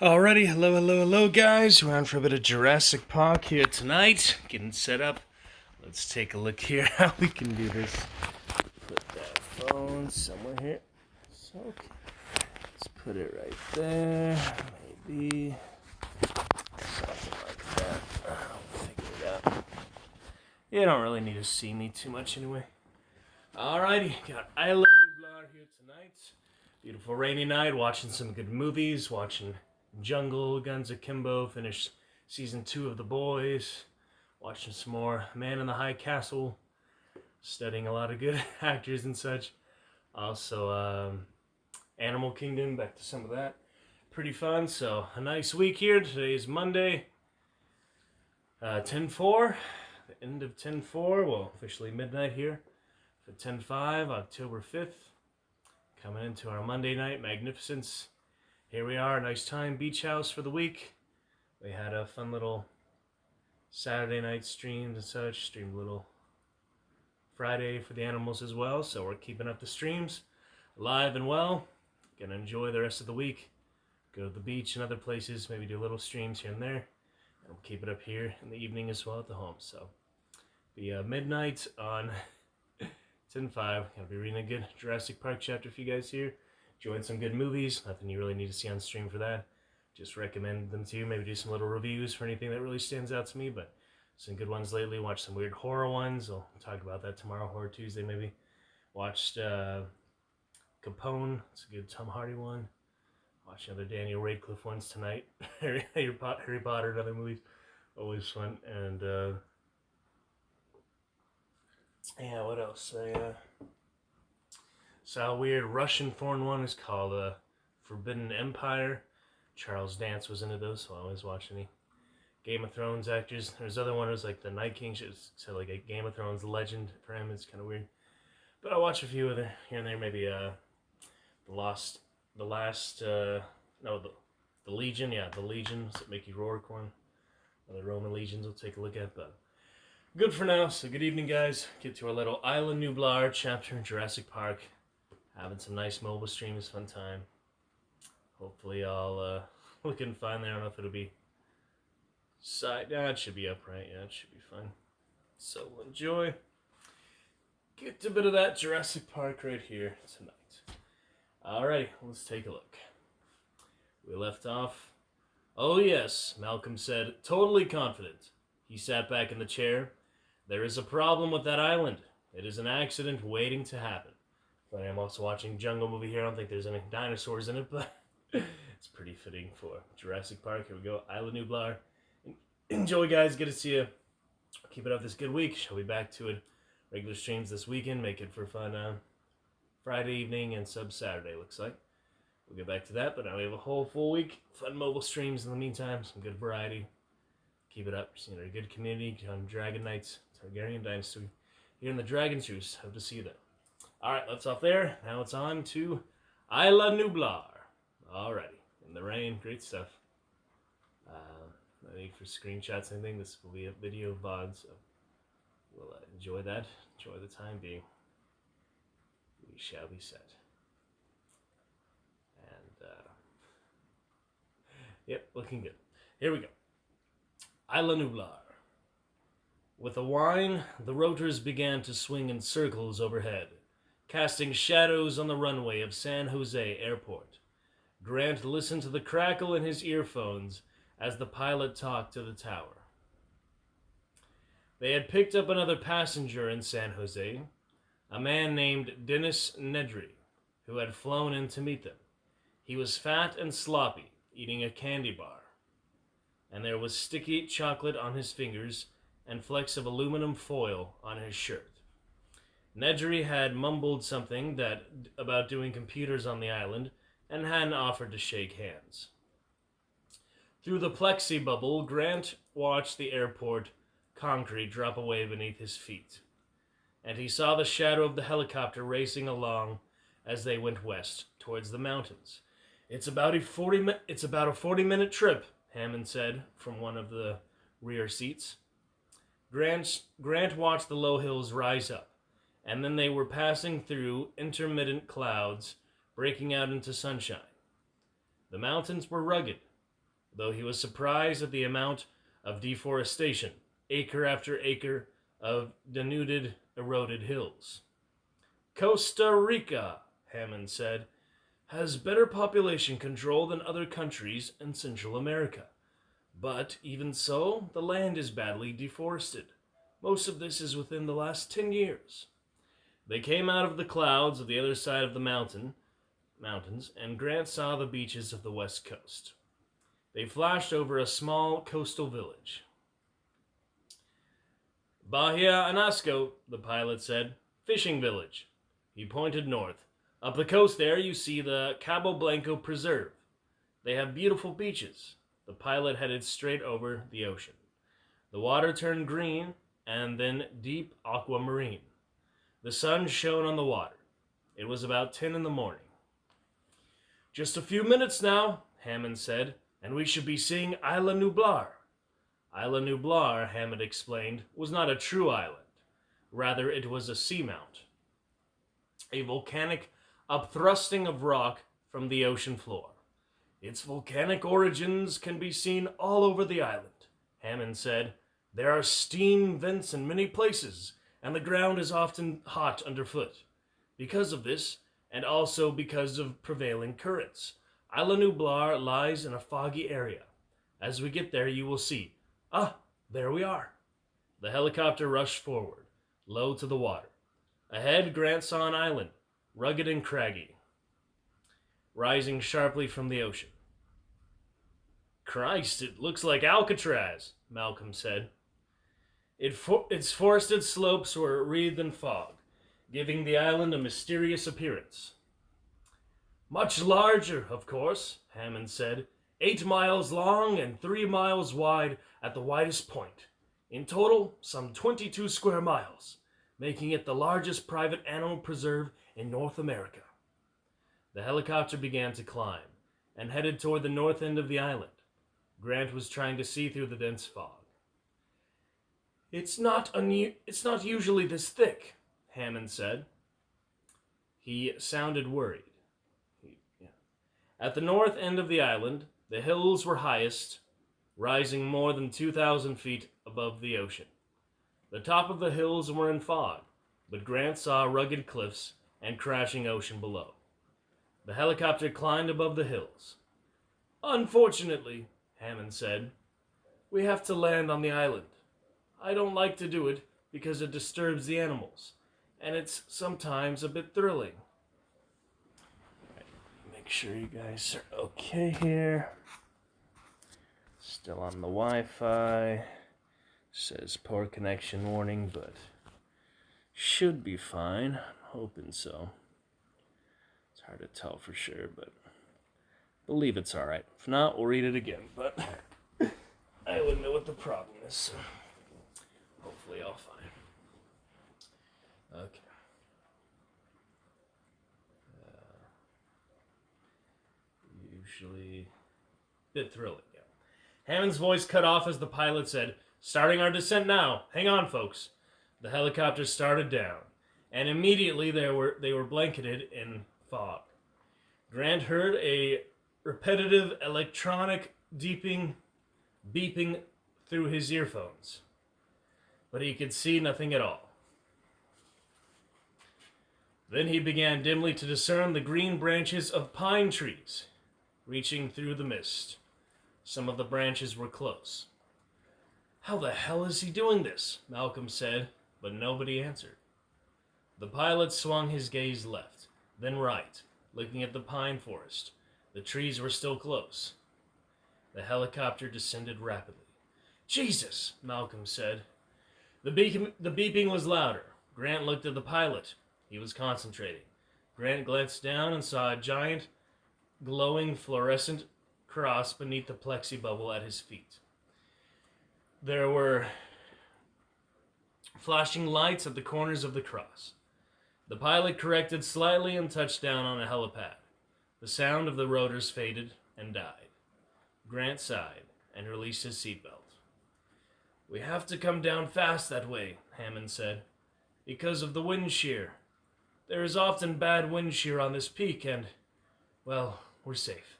Alrighty, hello guys. We're on for a bit of Jurassic Park here tonight. Getting set up. Let's take a look here how we can do this. Put that phone somewhere here. So, okay. Let's put it right there. Maybe something like that. I'll figure it out. You don't really need to see me too much anyway. Alrighty, got Isla Nublar here tonight. Beautiful rainy night, watching some good movies, watching Jungle, Guns Akimbo, finished season 2 of The Boys, watching some more Man in the High Castle, studying a lot of good actors and such. Also, Animal Kingdom, back to some of that. Pretty fun, so a nice week here. Today is Monday, 10/4, the end of 10/4, well, officially midnight here for 10/5, October 5th. Coming into our Monday night magnificence. Here we are, nice time, beach house for the week. We had a fun little Saturday night streams and such, streamed a little Friday for the animals as well, so we're keeping up the streams, alive and well. Gonna enjoy the rest of the week, go to the beach and other places, maybe do little streams here and there, and we'll keep it up here in the evening as well at the home. So, be midnight on 10/5. Gonna be reading a good Jurassic Park chapter for you guys here. Enjoying some good movies. Nothing you really need to see on stream for that. Just recommend them to you. Maybe do some little reviews for anything that really stands out to me. But some good ones lately. Watched some weird horror ones. I'll talk about that tomorrow, Horror Tuesday maybe. Watched Capone. It's a good Tom Hardy one. Watched another Daniel Radcliffe ones tonight. Harry Potter and other movies. Always fun. And yeah, what else? I saw a weird Russian foreign one. It's called Forbidden Empire. Charles Dance was into those, so I always watch any Game of Thrones actors. There's other one was like the Night King. So like a Game of Thrones legend for him. It's kind of weird. But I'll watch a few other here and there. Maybe the Legion. Yeah, the Legion. It's Mickey Rourke one. The Roman legions we'll take a look at, but good for now. So good evening, guys. Get to our little Isla Nublar chapter in Jurassic Park. Having some nice mobile streams, fun time. Hopefully I'll looking fine there. I don't know if it'll be side. Yeah, it should be upright. Yeah, it should be fine. So we'll enjoy. Get a bit of that Jurassic Park right here tonight. Alright, let's take a look. We left off. Oh yes, Malcolm said, totally confident. He sat back in the chair. There is a problem with that island. It is an accident waiting to happen. But I'm also watching Jungle movie here. I don't think there's any dinosaurs in it, but it's pretty fitting for Jurassic Park. Here we go, Isla Nublar. Enjoy, guys. Good to see you. Keep it up this good week. Shall be back to it. Regular streams this weekend. Make it for fun Friday evening and sub Saturday, looks like. We'll get back to that, but now we have a whole full week. Fun mobile streams in the meantime. Some good variety. Keep it up. A good community on Dragon Knights, Targaryen Dynasty. Here in the Dragon's Juice. Hope to see you there. Alright, that's off there. Now it's on to Isla Nublar. Alrighty. In the rain. Great stuff. No need for screenshots or anything. This will be a video VOD, so we'll enjoy that. Enjoy the time being. We shall be set. And, yep, looking good. Here we go. Isla Nublar. With a whine, the rotors began to swing in circles overhead, casting shadows on the runway of San Jose Airport. Grant listened to the crackle in his earphones as the pilot talked to the tower. They had picked up another passenger in San Jose, a man named Dennis Nedry, who had flown in to meet them. He was fat and sloppy, eating a candy bar, and there was sticky chocolate on his fingers and flecks of aluminum foil on his shirt. Nedry had mumbled something about doing computers on the island and hadn't offered to shake hands. Through the plexi bubble, Grant watched the airport concrete drop away beneath his feet, and he saw the shadow of the helicopter racing along as they went west towards the mountains. It's about a 40-minute trip, Hammond said from one of the rear seats. Grant watched the low hills rise up, and then they were passing through intermittent clouds, breaking out into sunshine. The mountains were rugged, though he was surprised at the amount of deforestation, acre after acre of denuded, eroded hills. Costa Rica, Hammond said, has better population control than other countries in Central America. But even so, the land is badly deforested. Most of this is within the last 10 years. They came out of the clouds of the other side of the mountains, and Grant saw the beaches of the west coast. They flashed over a small coastal village. Bahia Anasco, the pilot said. Fishing village. He pointed north. Up the coast there you see the Cabo Blanco Preserve. They have beautiful beaches. The pilot headed straight over the ocean. The water turned green and then deep aquamarine. The sun shone on the water. It was about 10 in the morning. Just a few minutes now, Hammond said, and we should be seeing Isla Nublar. Isla Nublar, Hammond explained, was not a true island. Rather, it was a seamount, a volcanic upthrusting of rock from the ocean floor. Its volcanic origins can be seen all over the island, Hammond said. There are steam vents in many places, and the ground is often hot underfoot. Because of this, and also because of prevailing currents, Isla Nublar lies in a foggy area. As we get there, you will see. Ah, there we are. The helicopter rushed forward, low to the water. Ahead, Grant saw an island, rugged and craggy, rising sharply from the ocean. Christ, it looks like Alcatraz, Malcolm said. Its forested slopes were wreathed in fog, giving the island a mysterious appearance. Much larger, of course, Hammond said. 8 miles long and 3 miles wide at the widest point. In total, some 22 square miles, making it the largest private animal preserve in North America. The helicopter began to climb and headed toward the north end of the island. Grant was trying to see through the dense fog. It's not usually this thick, Hammond said. He sounded worried. At the north end of the island, the hills were highest, rising more than 2,000 feet above the ocean. The top of the hills were in fog, but Grant saw rugged cliffs and crashing ocean below. The helicopter climbed above the hills. Unfortunately, Hammond said, we have to land on the island. I don't like to do it because it disturbs the animals, and it's sometimes a bit thrilling. Make sure you guys are okay here. Still on the Wi-Fi. Says poor connection warning, but should be fine. I'm hoping so. It's hard to tell for sure, but believe it's alright. If not, we'll read it again, but I wouldn't know what the problem is, so hopefully I'll find. Okay. Usually a bit thrilling, yeah. Hammond's voice cut off as the pilot said, starting our descent now. Hang on, folks. The helicopter started down, and immediately they were blanketed in fog. Grant heard a repetitive electronic beeping through his earphones, but he could see nothing at all. Then he began dimly to discern the green branches of pine trees reaching through the mist. Some of the branches were close. How the hell is he doing this? Malcolm said, but nobody answered. The pilot swung his gaze left, then right, looking at the pine forest. The trees were still close. The helicopter descended rapidly. Jesus, Malcolm said. The beeping was louder. Grant looked at the pilot. He was concentrating. Grant glanced down and saw a giant, glowing fluorescent cross beneath the plexi bubble at his feet. There were flashing lights at the corners of the cross. The pilot corrected slightly and touched down on a helipad. The sound of the rotors faded and died. Grant sighed and released his seatbelt. We have to come down fast that way, Hammond said, because of the wind shear. There is often bad wind shear on this peak and, well, we're safe.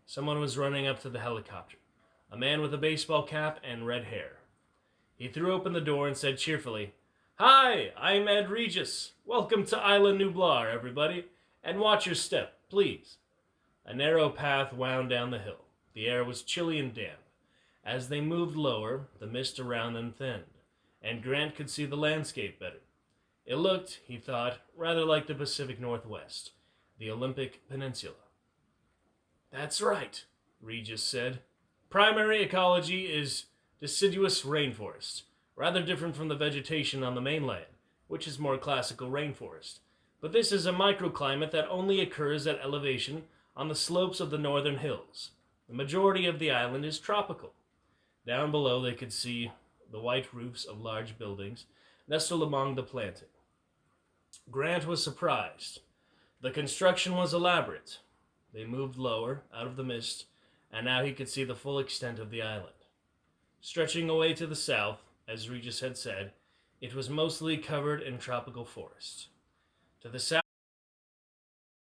Someone was running up to the helicopter, a man with a baseball cap and red hair. He threw open the door and said cheerfully, "Hi, I'm Ed Regis. Welcome to Isla Nublar, everybody, and watch your step, please." A narrow path wound down the hill. The air was chilly and damp. As they moved lower, the mist around them thinned, and Grant could see the landscape better. It looked, he thought, rather like the Pacific Northwest, the Olympic Peninsula. "That's right," Regis said. "Primary ecology is deciduous rainforest, rather different from the vegetation on the mainland, which is more classical rainforest. But this is a microclimate that only occurs at elevation on the slopes of the northern hills. The majority of the island is tropical." Down below they could see the white roofs of large buildings nestled among the planting. Grant was surprised. The construction was elaborate. They moved lower, out of the mist, and now he could see the full extent of the island. Stretching away to the south, as Regis had said, it was mostly covered in tropical forest. To the south